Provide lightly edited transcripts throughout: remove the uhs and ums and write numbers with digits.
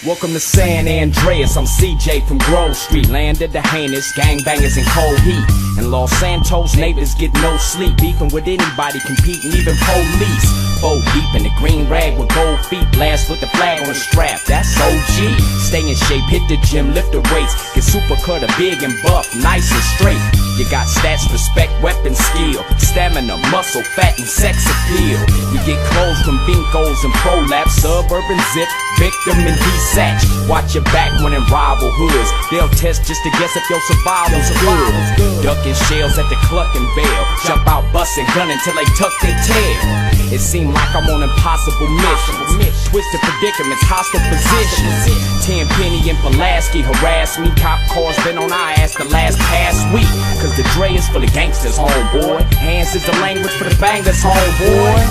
Welcome to San Andreas, I'm CJ from Grove Street. Landed the heinous, gangbangers in cold heat. In Los Santos, neighbors get no sleep. Beefing with anybody, competing, even police. 4 deep in the green rag with gold feet. Blast with the flag on the strap, that's OG. Stay in shape, hit the gym, lift the weights. Get super cutter, big and buff, nice and straight. You got stats, respect, weapon, skill. Stamina, muscle, fat, and sex appeal. You get clothes from Binkos and Prolapse. Suburban Zip, Victim and D-Satch. Watch your back when in rival hoods. They'll test just to guess if your survival's good. Ducking shells at the Cluckin' Bell. Jump out busting, gunning till they tuck their tail. It seemed like I'm on impossible missions. Twisted predicaments, hostile positions. Tenpenny and Pulaski harass me. Cop cars been on our ass the past week. Cause the Dre is full of gangsters, homeboy. Hands is the language for the bangers, homeboy.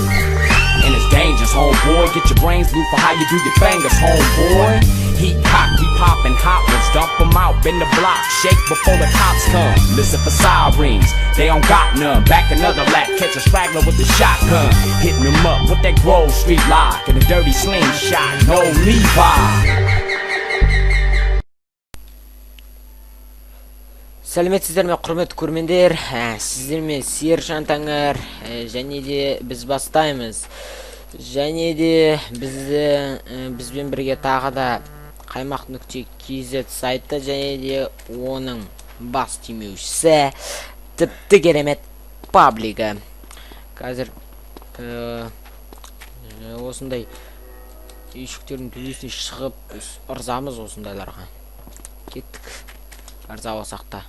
And it's dangerous, homeboy. Get your brains blue for how you do your fingers, homeboy. Heat cock, we poppin' hot ones. Dump them out, bend the block. Shake before the cops come. Listen for sirens, they don't got none. Back another lap, catch a straggler with the shotgun. Hitting them up with that Grove Street lock. And a dirty slingshot, no Levi. Сәлеметсіздер ме, құрметті көрермендер, сіздер мен Сержан Таңар, және де біз бастаймыз. Және де бізбен бірге тағы да Қаймақ.kz сайты және де оның бас демеушісі тіпті керемет паблигі. Қазір осындай үйшіктердің төбесіне шығып ырзамыз осындайларға. Кеттік, ырза болсақ та.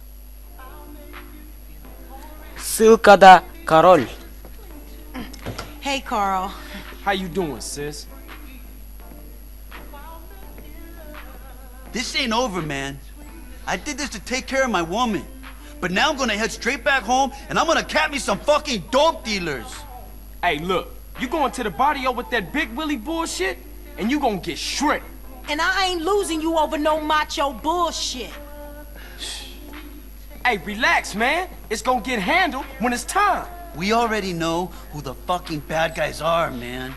Ссылкада король. Hey, Carl. How you doing, sis? This ain't over, man. I did this to take care of my woman. But now I'm gonna head straight back home and I'm gonna cap me some fucking dope dealers. Hey, look, you going to the barrio with that Big Willie bullshit, and you gonna get shredded. And I ain't losing you over no macho bullshit. Hey, relax, man. It's gonna get handled when it's time. We already know who the fucking bad guys are, man.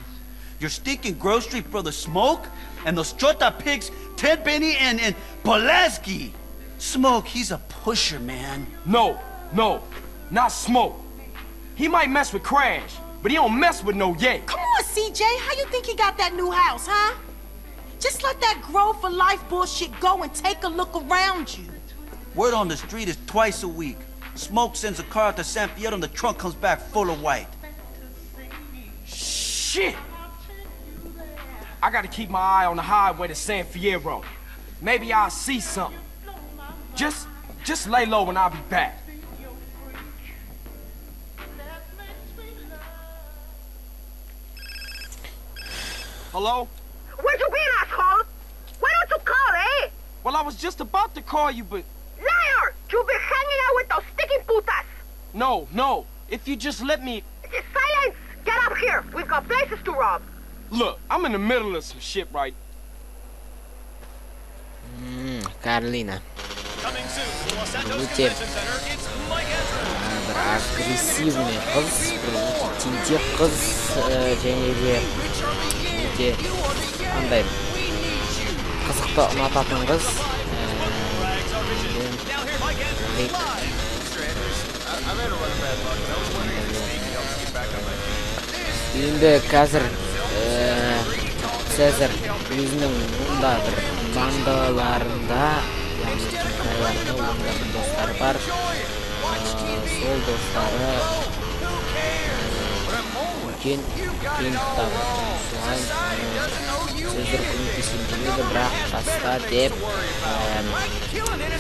Your stinking Grove Street brother Smoke and those Chota pigs, Tenpenny and Pulaski. Smoke, he's a pusher, man. No, not Smoke. He might mess with Crash, but he don't mess with no Ye. Come on, CJ. How you think he got that new house, huh? Just let that Grove for life bullshit go and take a look around you. Word on the street is twice a week. Smoke sends a car out to San Fierro and the trunk comes back full of white. Shit! I gotta keep my eye on the highway to San Fierro. Maybe I'll see something. Just lay low and I'll be back. Hello? Where you been, asshole? Why don't you call, eh? Well, I was just about to call you, but... Liar! You've been hanging out with those sticky putas. No. If you just let me... Silence! Get up here. We've got places to rob. Look, I'm in the middle of some shit right... Carolina. Өте бір агрессивный қыз, тентек қыз, және де өте андай қызықты ұнататын қыз. Енді қазір Цезарь өзінің мұнда бір бандаларында достары бар. Сол достары үлкен қиындықтар. Соған Цезарь көмектесем демеді, бірақ таста деп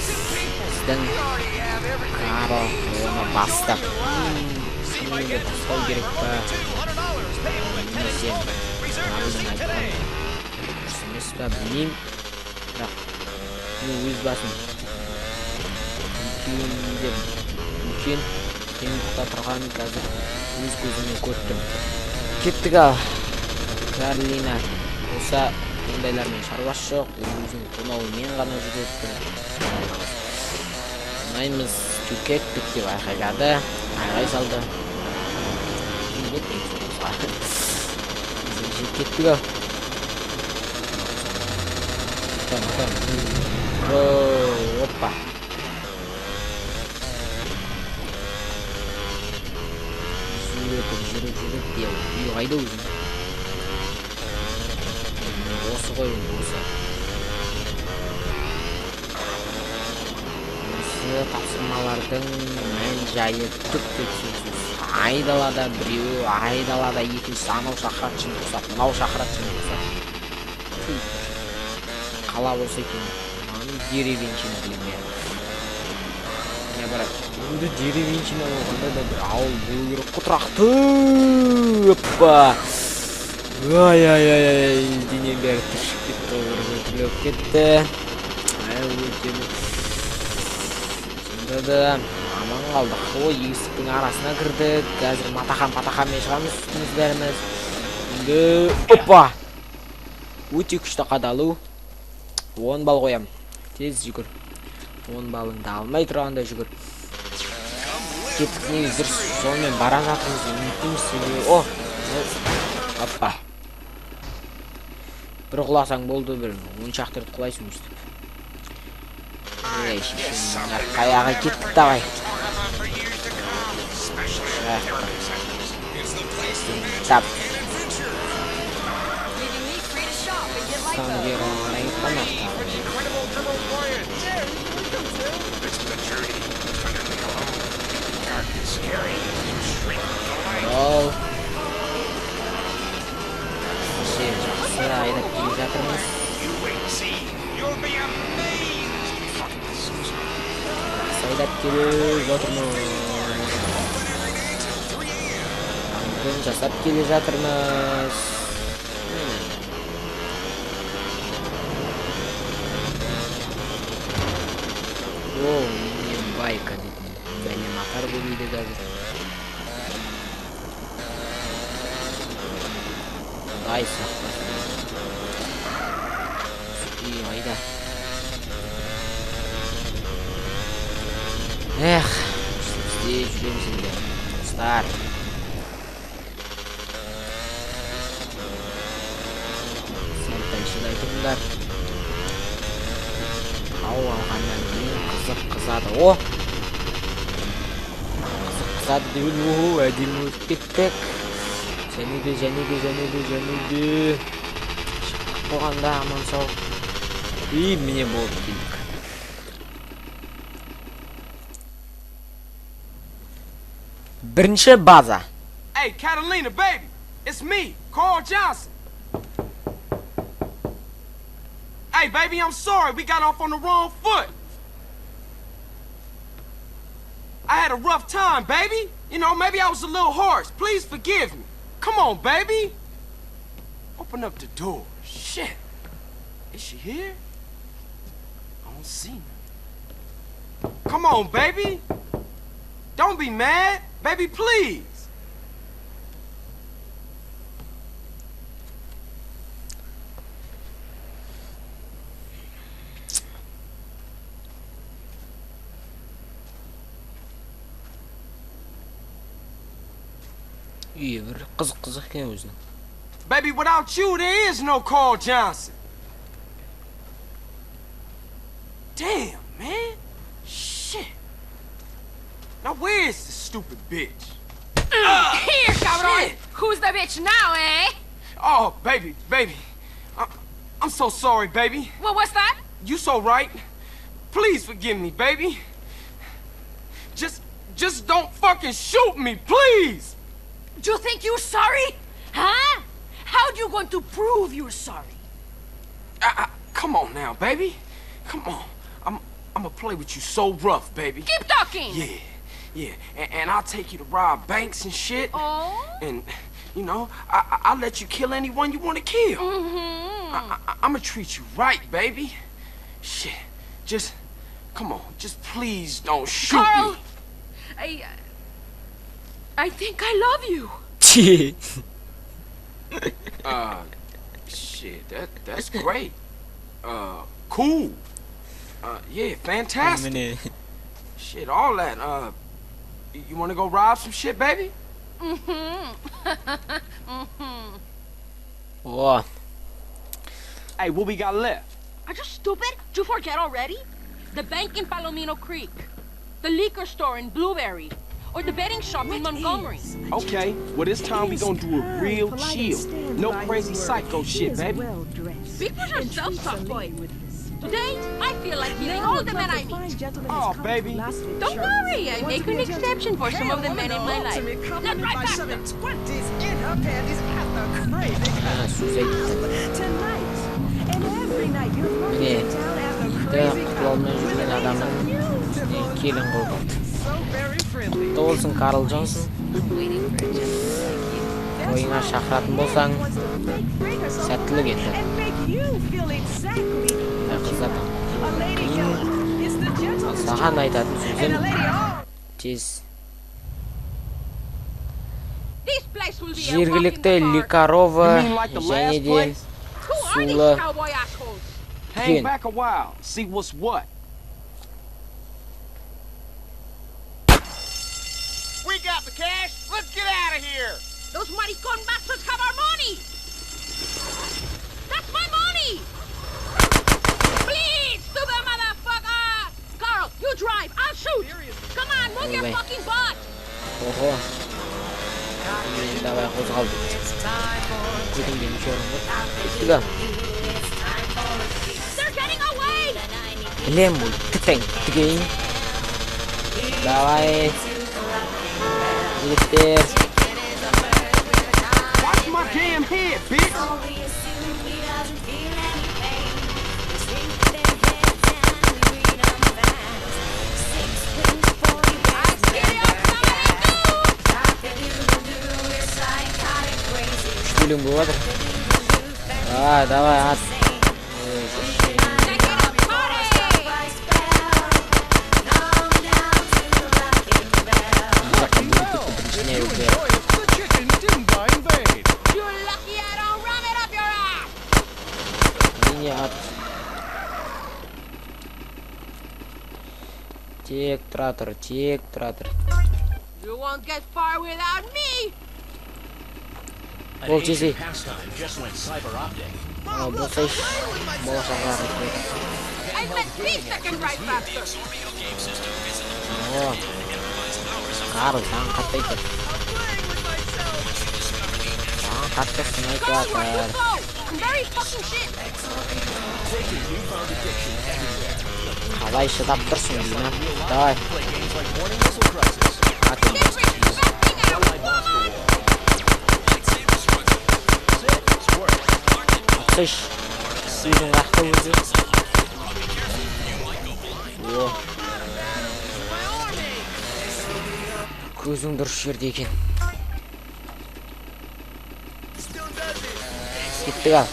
сіздің Карл оны басты. Сіңірді тастау керек па? Немесе Карлдың айтқан дұрыс па білмеймін. Бірақ өз басым үлкен қиындықта тұрғанын қазір өз көзіммен көрдім. Кеттік ал. Каролина болса ондайлармен шаруасы жоқ, өзінің тонауымен ғана жүреді. Ұнаймыз кеттік деп айғайлады, айғай салды. Кеттік ал. Опа. Жүріп деу. Үй қайда өзің? Осы ғой осы. Осы тапсырмалардың мән жайы түк сөзсіз. Айдалада біреу, айдалада екіншісі анау шақырат шын құсап, мынау шақырат шын құсап. Қала болса екен, маңын деревеншені білме. Не бірақ, енді деревеншені болғанда да бір ауыл болу керек құтырақты. Оппа! Ай-ай-ай-ай, денем бәрі түршіп кетті, өргітіліп кетті. Сонда да аман қалдық. Ой, есіктің арасына кірдік. Қазір матахан-патаханмен шығамыз үстіміз бәріміз. Енді, оппа! Өте күшті қадалу. 10 бал қоям. Тез жүгір. 10 балыңды алмай тұрғанда жүгір. Кеттік негіздір. Сонымен бара жатырмыз. Үмітіміз сені. О! Оппа! Бір құласаң болды, бір 10 шақтырды құлайсың өстіп. Ей, шешемнің аяғы кетті давай. Тап. Саңгер оңарай қанақта. Ол. Жақсы айдап келе жатырмыз. Айдап келе жатырмыз. Аңғын жасап келе жатырмыз. О, не байка дейтін. Бәлем атар бөлейді қазір. Ай сақтасын. Айда. Эх, бізде жүреміз енді. Достар. Сәлтай шыдай тұрыңдар. Ау алғаннан кейін қызық қызады. О! Қызық қызады деуін. Оу, әдемі өтіп кеттік. Және де. Шықтық болғанда аман сау. И, міне болып келдік. Бірінші база. Hey, Catalina, baby, it's me, Carl Johnson. Hey, baby, I'm sorry, we got off on the wrong foot. I had a rough time, baby. You know, maybe I was a little harsh. Please forgive me. Come on, baby. Open up the door. Shit. Is she here? I don't see her. Come on, baby. Don't be mad. Baby, please. Bir қызық екен өзінің. Baby, without you, there is no Carl Johnson. Damn, man. Shit. Now where is this stupid bitch? Here, cabrón! Shit. Who's the bitch now, eh? Oh, baby. I'm so sorry, baby. What was that? You so right. Please forgive me, baby. Just don't fucking shoot me, please! You think you're sorry? Huh? How you going to prove you're sorry? Come on now, baby. Come on. I'm gonna play with you so rough, baby. Keep talking! Yeah. And I'll take you to rob banks and shit. Oh? And, you know, I'll let you kill anyone you want to kill. Mm-hmm. I'm gonna treat you right, baby. Shit. Come on. Just please don't shoot Carl, me. I think I love you. Shit, that's great. Cool. Yeah, fantastic. Shit, all that. You wanna go rob some shit, baby? О. Hey, what we got left? Are you stupid? Did you forget already? The bank in Palomino Creek, the liquor store in Blueberry, or the betting shop in Montgomery. Okay, well this time we gonna do it real chill. No crazy psycho shit, baby. Speak for yourself, soft boy. Today, I feel like meeting all the men I meet. Oh, baby. Don't worry, I make an exception for some of the men in my life. Not right back. Ana Suzey gitti. Mine de kutlu жүрген адамның үстіне келін қойған. Құтты болсын, Карл Джонсон. Ойыңа шақыратын болсаң, сәттілік етті. Қыздар, саған айтатын сөзім тез. Жергілікті Ликарова және де Сулы Hang back a while, see what's what. We got the cash. Let's get out of here. Those maricon bastards have our money. That's my money. Please, stupid motherfucker. Carl, you drive. I'll shoot. Come on, move your fucking butt. Ого. Давай қозғалдық. Көтінген шорын бұд. They're getting away. Білем бұл, тігейін. Давай. Жігіттер. Watch my damn head, bitch. Күлім болады. Давай, ат. Тек тұратыр. You won't get far without me. Бол жесей. Болсай, болашаққа қайтпайды. I met beef that can ride faster. Карл, саған қатты айтыр. Саған қатты сынайды атыр. I'm very fucking shit. Қалай шыдап тұрсың деймін. Давай. Атсыш. Үйдің қақты өзі. Көзің дұрыс жерде екен. Кеттік ал.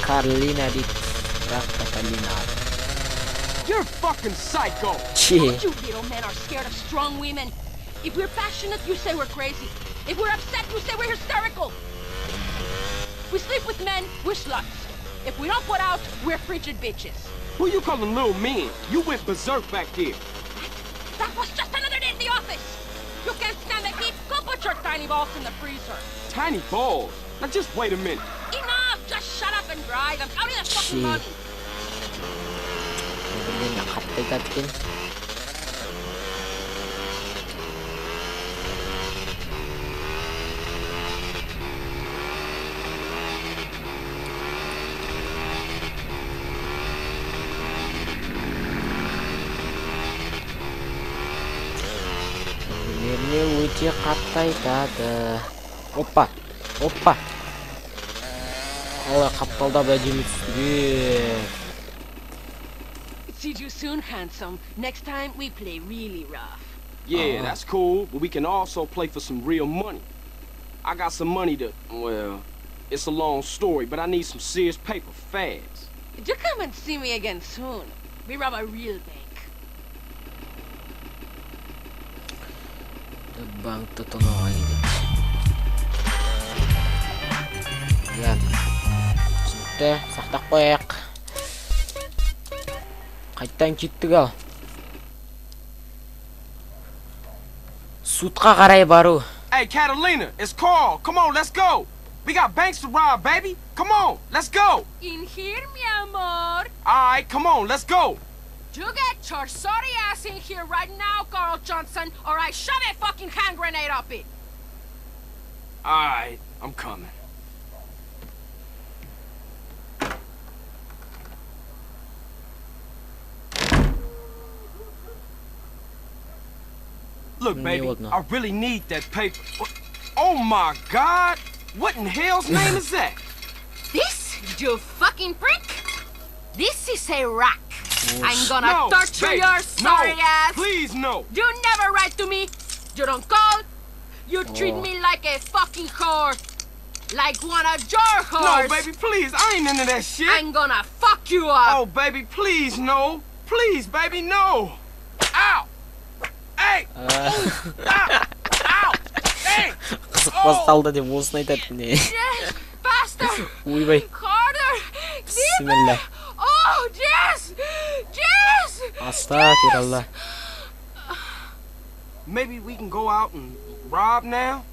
Carolina dit Catalina. You're fucking psycho. You little men are scared of strong women. If we're passionate, you say we're crazy. If we're upset, you say we're hysterical. We sleep with men, we're sluts. If we don't put out, we're frigid bitches. Who you calling little men? You went berserk back there. That was just another day in the office. You can't stand the heat? Go put your tiny balls in the freezer. Tiny balls? Now just wait a minute. Enough! Just shut up and drive. I'm counting the fucking money. Өте қатты айтады. Опа. Алай қапталдап әдемі түсті. See you soon, handsome. Next time we play really rough. Yeah, that's cool, but we can also play for some real money. I got some money to, well, it's a long story, but I need some serious paper fast. Do come and see me again soon. We rob a real bank. Банкты тонауға едік. Түсінікті, сақтақ қояқ. Қайттан кеттік ал. Судқа қарай бару. Hey, Catalina, it's Carl. Come on, let's go. We got banks to rob, baby. Come on, let's go. In here, mi amor. All right, come on, let's go. You get your sorry ass in here right now, Carl Johnson, or I shove a fucking hand grenade up it. All right, I'm coming. Look, baby, I really need that paper. Oh my God! What in hell's name is that? This, you fucking prick? This is a rack. I'm gonna torture baby, your sorry ass. Please, no. You never write to me. You don't call. You treat me like a fucking whore. Like one of your whores. No, baby, please. I ain't into that shit. I'm gonna fuck you up. Oh, baby, please, no. Please, baby, no. Ow! Hey! Ow! Ow! Hey! Қызық басталды деп осыны айтады міне. Yes, faster. Ойбай. Harder. Бисмилля. Oh, yes! Yes! Астағфиралла. Maybe we can go out and rob now?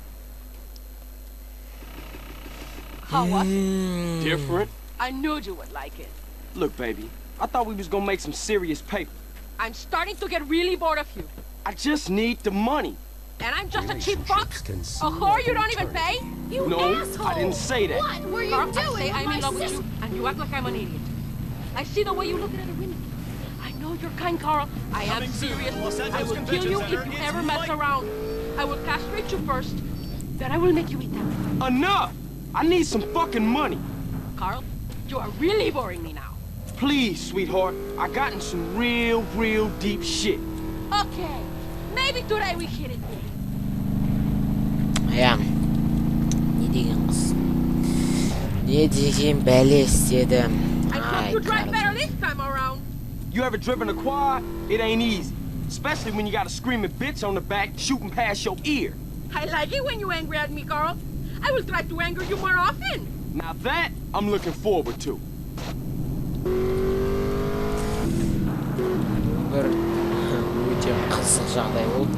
How was Hmm. Different. I knew you would like it. Look, baby, I thought we was gonna make some serious paper. I'm starting to get really bored of you. I just need the money. And I'm just a cheap fuck? A whore you don't even pay? You No, asshole! I didn't say that. What were you doing? I say I'm in love with you, and you act like I'm an idiot. I see the way you look at other women. I know you're kind, Carl. I am serious. I will kill you if you ever mess around. I will castrate you first, then I will make you eat them. Enough! I need some fucking money. Carl, you are really boring me now. Please, sweetheart. I got in some real deep shit. Okay, maybe today we hit it big. Аян. Не деген қыз? Не деген бәле істеді? I hope you drive better this time around. You ever driven a quad? It ain't easy. Especially when you got a screaming bitch on the back shooting past your ear. I like it when you angry at me, Carl. I will try to anger you more often. Now that I'm looking forward to. Бір өте қызық жағдай болды.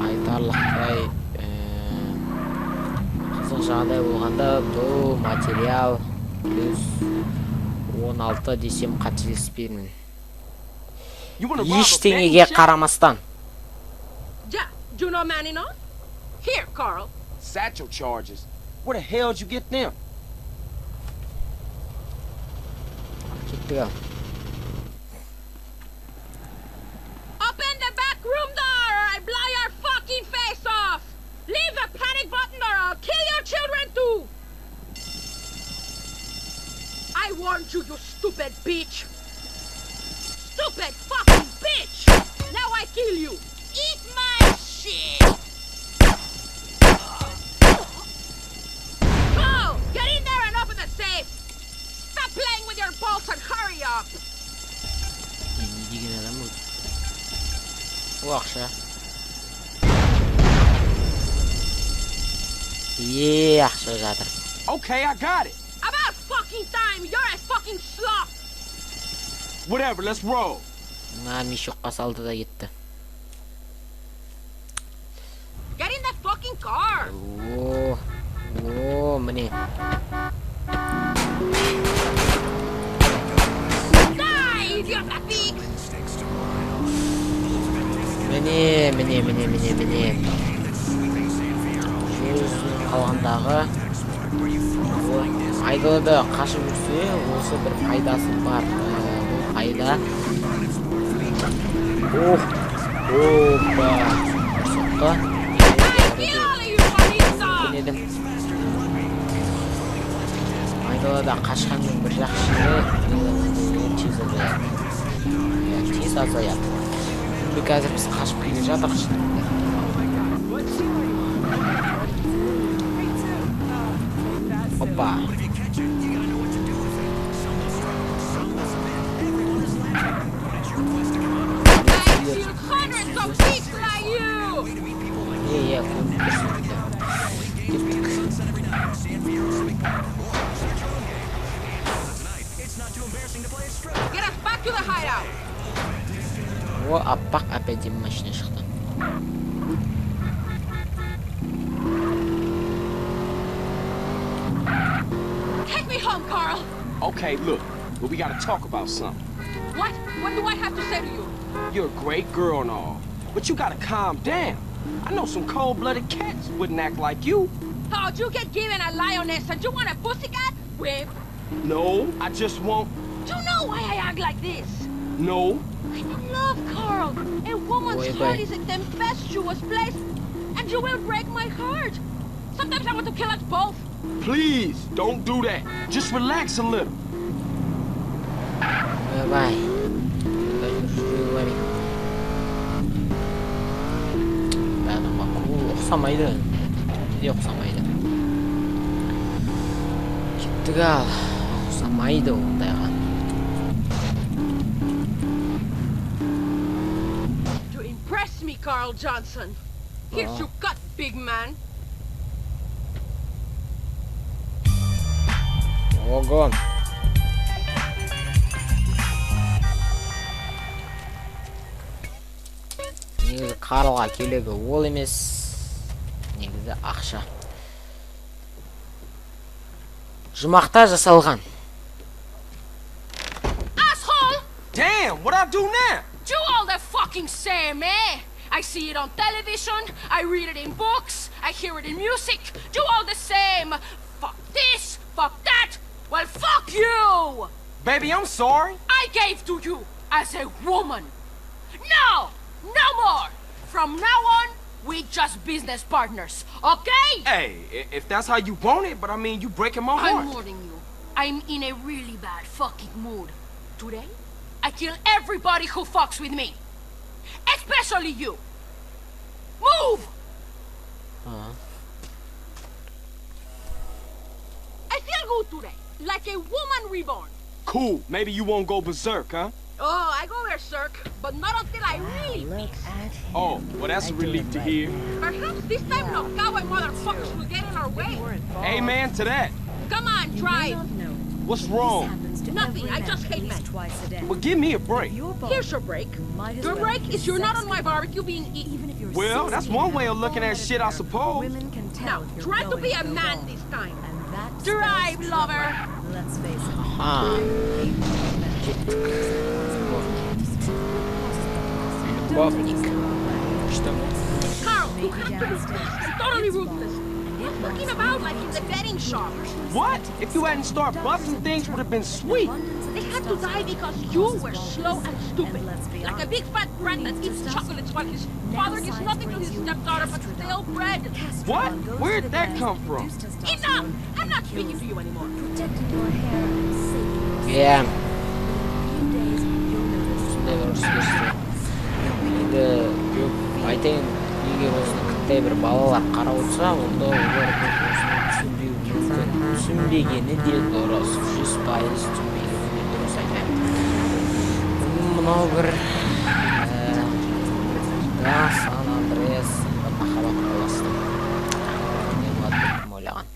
Айтарлықтай қызық жағдай болғанда бұл материал плюс 16 десем қателеспеймін. Ештеңеге қарамастан. Yeah, you know man enough? Here, Carl. Satchel charges. Where the hell did you get them? Кеттік ау. Open the back room door or I blow your fucking face off! Leave the panic button or I'll kill your children too! I warned you, you stupid bitch! Stupid fucking bitch! Now I kill you! Eat my shit! Go! Get in there and open the safe! Stop playing with your balls and hurry up! Не деген адам бұл? Бұл ақша. Ақша жатыр. Okay, I got it. About fucking time! You're a fucking slop! Whatever, let's roll. Мешокқа салды да кетті. Get in the fucking car! Міне. Die, idiot pig! Міне. Жүздің қалғандағы айдалада қашып жүрсе, осы бір пайдасы бар. Бұл пайда. Опа. Соққа. Кенедім. Айдалада қашқанның бір жақшылығы тез азаяды. Бұл қазір біз қашып келе жатырмыз. Опа. Hundreds of people like you! Get us back to the hideout! О, аппақ опять машина шықты. Take me home, Carl. Okay, look, but we gotta talk about something. What? What do I have to say to you? You're a great girl and all, but you gotta calm down. I know some cold-blooded cats wouldn't act like you. Oh, you get given a lioness and you want a pussycat? Whip. No, I just won't. You know why I act like this? No. I'm in love, Carl. A woman's Boy, heart boy. is a tempestuous place, and you will break my heart. Sometimes I want to kill us both. Please, don't do that. Just relax a little. Bye. ұқсамайды. Неде ұқсамайды? Кеттік ал. Ұқсамайды ондайға. You impress me, Carl Johnson. Here's your cut, big man. Ого. Негізі Карлға келегі ол емес, негізі ақша. Жұмақта жасалған. Asshole! Damn, what I do now? Do all the fucking same, eh? I see it on television, I read it in books, I hear it in music. Do all the same. Fuck this, fuck that. Well, fuck you! Baby, I'm sorry. I gave to you as a woman. No! No more! From now on, we just business partners, okay? Hey, if that's how you want it, but I mean, you breaking my heart. I'm warning you. I'm in a really bad fucking mood. Today, I kill everybody who fucks with me. Especially you. Move! I feel good today. Like a woman reborn. Cool, maybe you won't go berserk, huh? Oh, I go berserk, but not until I really fix. Oh, well, that's a relief to hear. Perhaps this time no cowboy motherfuckers will get in our way. Amen to that. Come on, drive. What's wrong? Nothing, I just hate men. Well, give me a break. Here's your break. Your break is you're not on my barbecue being eaten. Well, that's one way of looking at shit, I suppose. Now, try to be a man this time. Drive, lover. Let's face it. Carl, you have to be fast and totally ruthless. Not looking about like in the betting shop. What? If you hadn't started busting things, would have been sweet. They had to die because you were slow and stupid. Like a big fat brat that eats chocolates while his father gives nothing to his stepdaughter but stale bread. What? Where'd that come from? Enough! I'm not speaking to you anymore. Yeah. Сондай бір ұрыс енді айтайын, егер осыны қандай бір балалар қарап отырса, онда олар түсінбеуі мүмкін. Түсінбегені де дұрыс, 100% түсінбегені де дұрыс айтайын. Мынау бір Сан Андреас махаббат қаласы. Не болады деп ойлаған.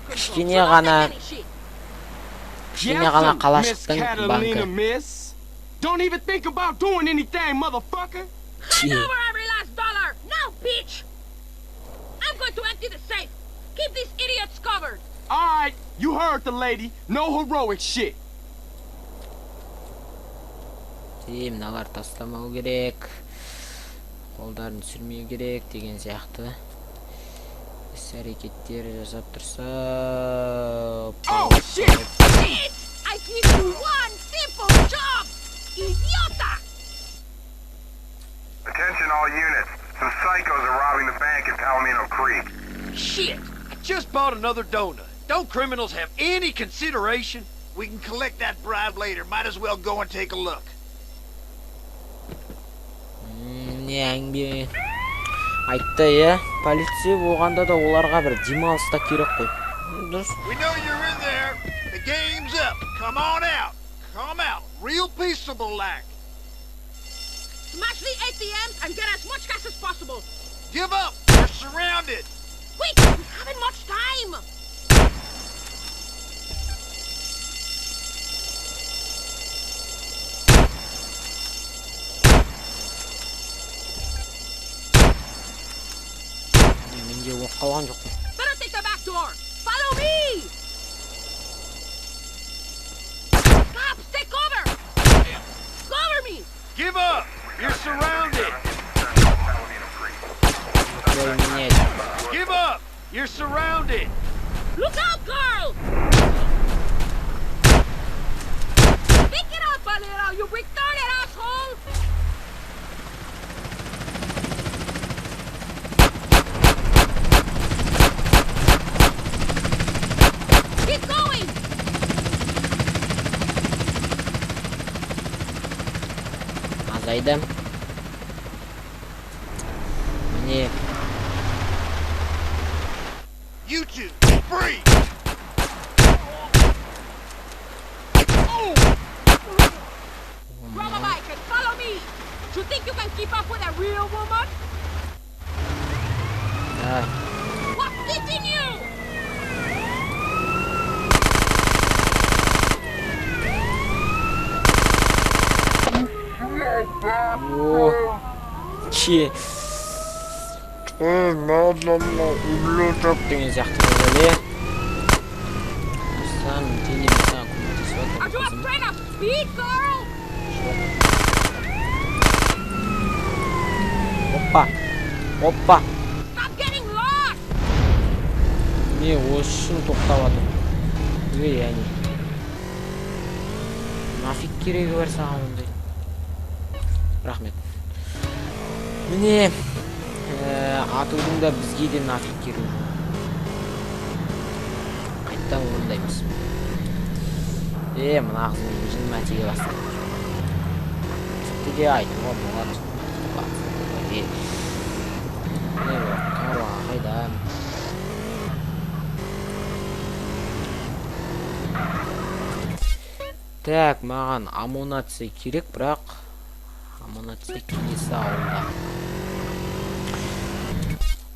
Кішкене ғана қалашықтың банкі. Miss. Don't even think about doing anything, motherfucker. Hand over every last dollar! Now, bitch! I'm going to empty the safe. Keep these idiots covered. All right, you heard the lady. No heroic shit. Мыналар тастамау керек. Қолдарын түсірмеу керек деген сияқты. Іс-әрекеттер жасап тұрса... Oh, shit! I give you one simple job! Idiota! Attention all units. Some psychos are robbing the bank at Palomino Creek. Shit! I just bought another donut. Don't criminals have any consideration? We can collect that bribe later. Might as well go and take a look. Не әңгіме айтты, е? Полиция болғанда да оларға бір демалыста керек қой. Дұрыс. We know you're in there. The game's up. Come on out. Come out. Real peaceable like. Smash the ATMs and get as much cash as possible. Give up. You're surrounded. Wait, we haven't much time. Менде оқ қалған жоқ. Better take the back door. Follow me. Give up! You're surrounded! Ой, менять. Give up! You're surrounded! Look out, Carl! Pick it up a little, you retarded asshole! Keep going! Азайды. Міне. You two, free! Grab a bike and follow me! You think you can keep up with a real woman? Да. What's eating you? О. Че. Ублюдок деген сияқты бәле. Сам денем саған көмектесіп Are you жатыр. afraid of speed, girl? Опа. Опа. Stop getting lost! Не, осы үшін тоқтап жатыр. Ей, әне. Нафиг керегі бар саған ондай. Рахмет. Міне. Атудың да бізге де нафиг керегі. Қайттан орындаймыз. Мына қызмен жын мәтеге бастады. Тіпті де айтуға болады. Не бар, қаруға қайда. Так, маған амунация керек, бірақ амунация келесі ауылда.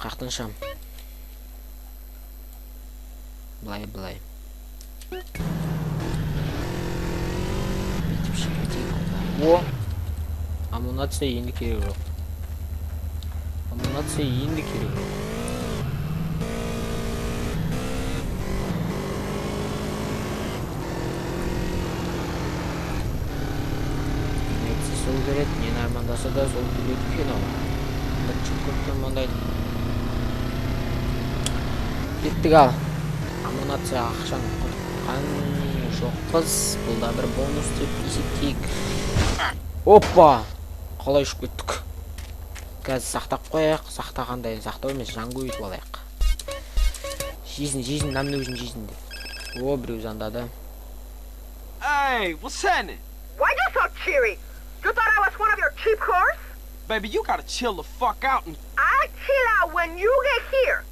Қақтыншам. Былай. О! Амунация енді керек жоқ. Амунация енді керек жоқ. Нетсе сол береді, нені армандаса да сол береді екен ау. Бірінші көптен маңдайды. Кеттік ал. Амунация ақшаны құртқан жоқпыз. Бұл да бір бонус деп есептейік. Опа! Қалай ұшып кеттік. Қазір сақтап қояйық. Сақтағандай сақтау емес, жан көйтіп алайық. Жейсін, намны өзін жейсін де. О, біреу зандады. Hey, what's happening? Why you so cheery? You thought I was one of your cheap whores? Baby, you gotta chill the fuck out and... I chill out when you get here.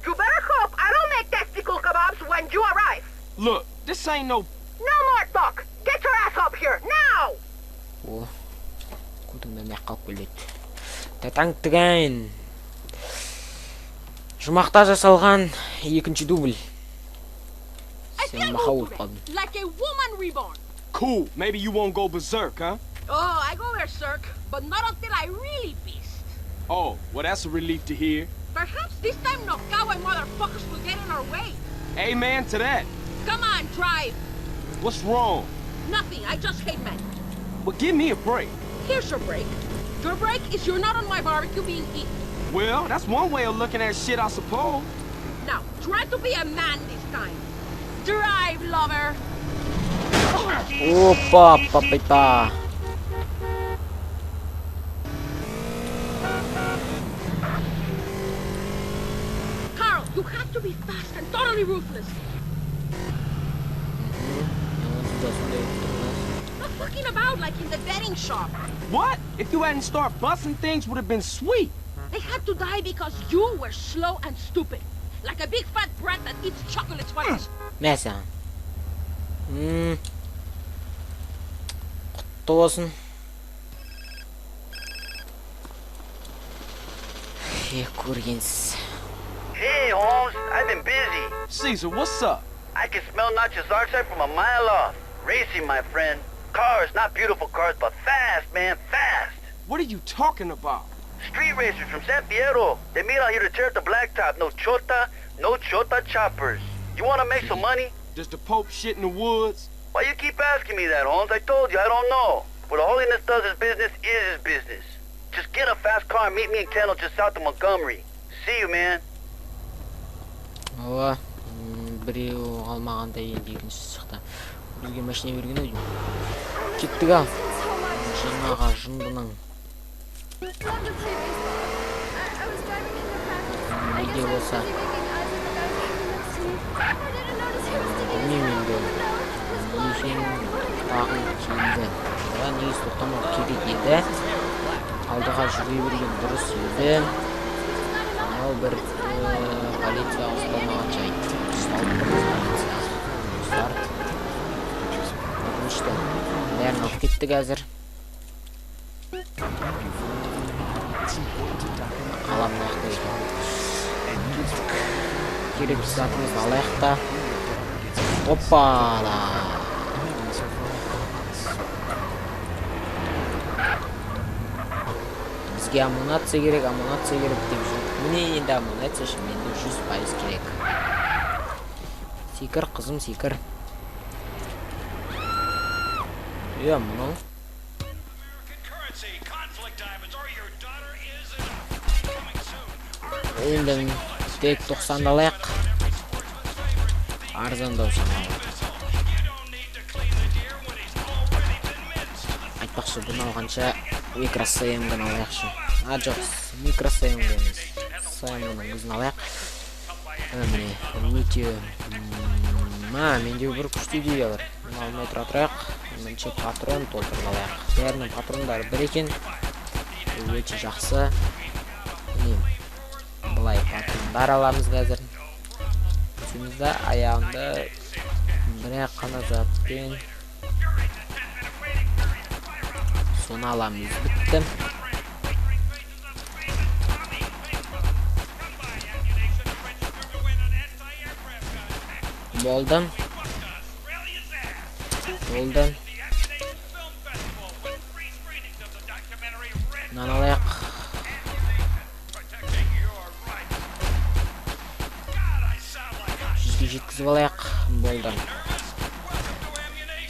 You better hope I don't make testicle kebabs when you arrive. Look, this ain't no... No more talk. Get your ass up here, now! О, көтіңді мәк қалып келеді. Татаң тігін. Жұмақта жасалған екінші дубль. I Сен feel мақа болып movement, қалдың. like a woman reborn. Cool, maybe you won't go berserk, huh? Oh, I go berserk, but not until I really beast. Oh, well that's a relief to hear. Perhaps this time no cowboy motherfuckers will get in our way. Amen to that. Come on, drive. What's wrong? Nothing, I just hate men. Well, give me a break. Here's your break. Your break is you're not on my barbecue being eaten. Well, that's one way of looking at shit, I suppose. Now, try to be a man this time. Drive, lover. Опа, папайпа. Carl, you have to be fast and totally ruthless. Not fucking about like in the betting shop. What? If you hadn't started busting things, would have been sweet. They had to die because you were slow and stupid. Like a big fat brat that eats chocolates while it's... Мәсән. Құтты болсын. Көргенсіз. Hey, Holmes, I've been busy. Caesar, what's up? I can smell Nacho's archetype from a mile off. Racing, my friend. Cars, not beautiful cars, but fast, man, fast. What are you talking about? Street racers from San Fierro. They meet out here to tear up the blacktop. No chota choppers. You want to make some money? Does the Pope shit in the woods? Why you keep asking me that, Holmes? I told you, I don't know. What Holiness does his business is his business. Just get a fast car and meet me in Kendall just south of Montgomery. See you, man. Ооба, біреу қалмағанда енді екіншісі шықты. Бізге машина берген ау. Кеттік ал. Жаңаға жындының. Неге болса. Білмеймін енді. Ешен тағы келді. Оған негіз тоқтамау керек еді. Алдыға жүре берген дұрыс еді. Анау бір полиция ұсталмаған жай. Ұсталып өкінішті. Бәрін алып кеттік әзір. Қалам аяқты екен. Керек затымызды алайық та. Оппала! Бізге амунация керек деп жүр. Міне енді амунация менде 100% керек. Секір, қызым, секір. Мынау. Енді тек 90-ды алайық. Арзандау санау. Айтпақшы, бұны алғанша микросаймын алайықшы. Жоқ, микросаймын емес. Саймының өзін алайық. Міне, өте... Менде бір күшті идея бар. Алмай тұрайық. Менше патрон толтырып алайық. Бәрінің патрондары бір екен. Өте жақсы. Бұлай патрондар аламыз қазір. Үстімізді аяғында бір-ақ қана затпен соны аламыз. Бітті. Болды. Мынаны алайық. Жүзге жеткізіп алайық. Болды.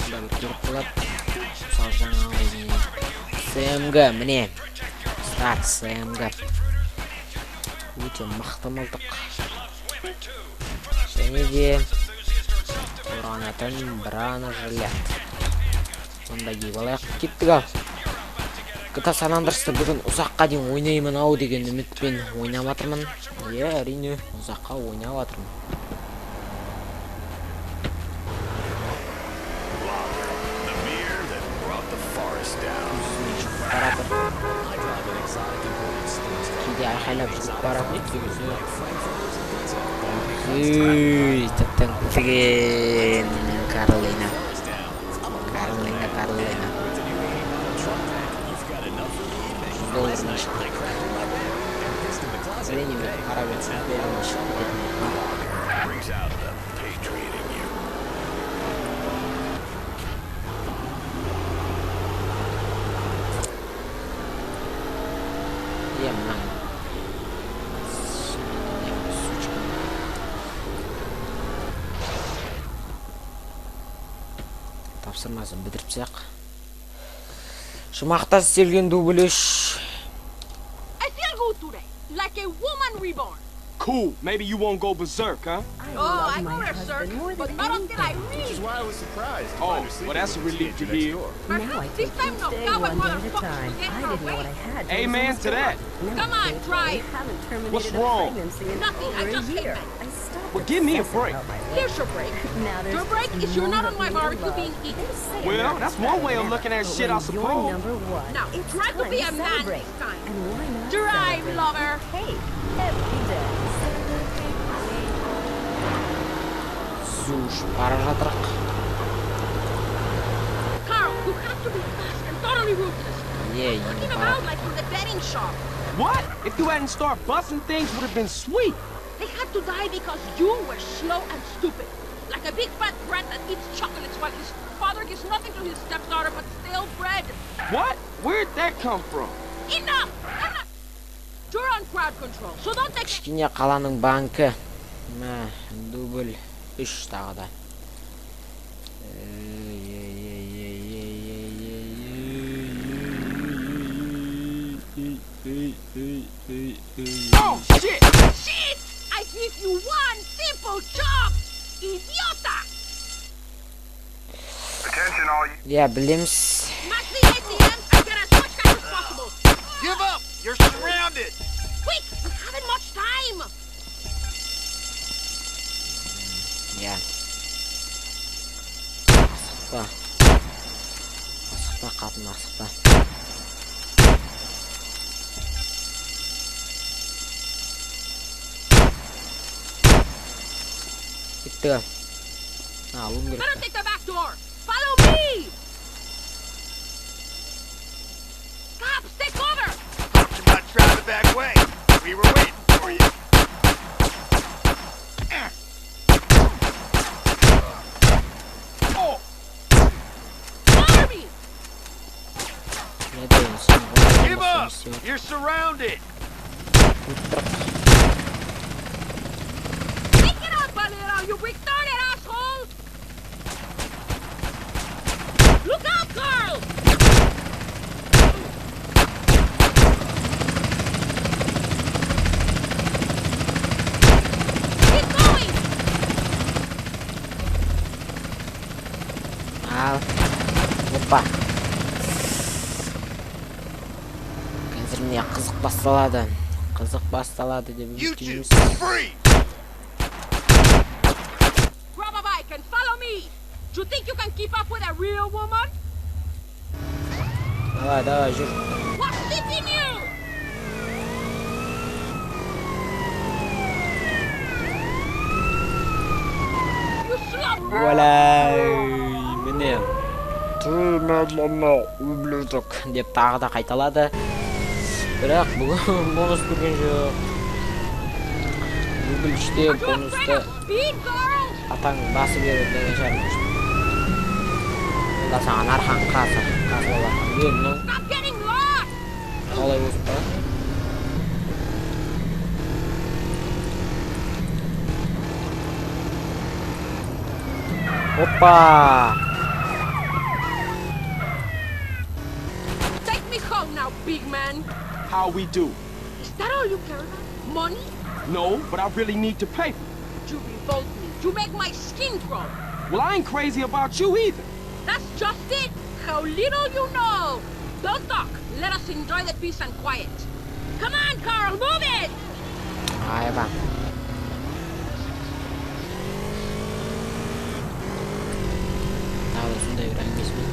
Бұл керек болады. Мысалы жаңағы СМГ, міне. Старт СМГ. Өте мықты мылтық. Және де ұранатын бранжилет. Сонда киіп алайық. Кеттік ал. GTA San Andreas'ты бүгін ұзаққа дейін ойнаймын ау деген үмітпен ойнаматырмын. Әрине ұзаққа ойнаватырмын. Кейде айқайлап жүріп барады. Тіптен күтіген Каролина. $100 шықты. Зрениеме қарап етсін берімі шықты. Мынау. Тапсырмасын бітіріп сақ. Жұмақта істелген дубль 3. I feel good today, like a woman reborn. Cool. Maybe you won't go berserk, huh? I go berserk, but not until I read. Why I was surprised. Oh, well, that's a relief to hear. Now I This time no, cowboy motherfuckers will get in our way. Amen to that. Come on, drive. What's wrong? Nothing, I just hate men. Well, give me a break. Here's your break. Your break is you're not on my barbecue being eaten. Well, that's one way of looking at shit, I suppose. Now, try to be a man this time. Drive, lover. Зуш, бара жатырық. Carl, you have to be fast and totally ruthless. Looking about like from the betting shop. What? If you hadn't started busting things, would have been sweet. They had to die because you were slow and stupid. Like a big fat brat that eats chocolates while his father gives nothing to his stepdaughter but stale bread. What? Where'd that come from? Enough! You're on crowd control, so don't take... Кішкене қаланың банкі. Дубль 3 тағы да. Oh, shit! Shit! I give you one simple job, idiota! Attention all you... Ya bilemiz. Smash the ATM and get as much cash as possible. Give up! You're surrounded! Quick! We haven't much time! Ya. Asықпа. Асықпа, қатын асықпа. Кетті. Алуым керек. Better take the back door! Follow me! Cops, take cover! Thought you might try the back way. We were waiting for you. Cover me! Ne diyorsun? Give up! You're surrounded! Take it out, Valero, you retarded asshole! Look out, Carl! Keep going! Al. Опа. Қазір міне қызық басталады. Қызық басталады деп You two, үміттейміз. free! Grab a bike and follow me! Do you think you can keep up with a real woman? Давай, давай, жүр. What's keeping you? You slum! Олай, міне. Түймәліні ублюдок деп тағы да қайталады. Бірақ бүгін бонус көрген жоқ. Google іште Are you afraid бонусты of speed, Carl? атаң басы береді деген шығармын. Онда саған арқан қазы болады. Мынау Stop getting lost! қалай өсіп па? Опа! Take me home now, big man! How we do? Is that all you care about? Money? No, but I really need to pay for it. You revolt me. You make my skin crawl. Well, I ain't crazy about you either. That's just it. How little you know. Don't talk. Let us enjoy the peace and quiet. Come on, Carl, move it! Ай ба. Тағы да сондай бір әңгімесімен.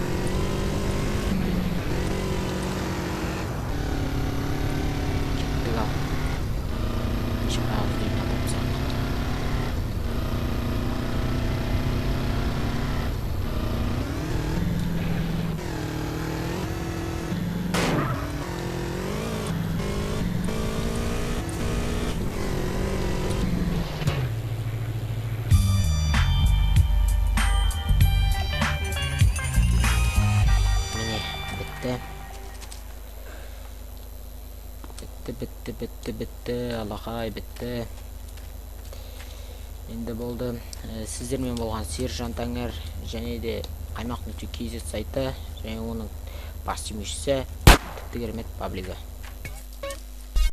Кеттік ал. Шығарауыз дейін апамызға. Міне, бітті. Бітті. Алақай, бітті. Енді болды. Сіздермен болған Сержант Таңер және де Аймақ.kz сайты және оның бас демеушісі Тіпті Керемет паблигі.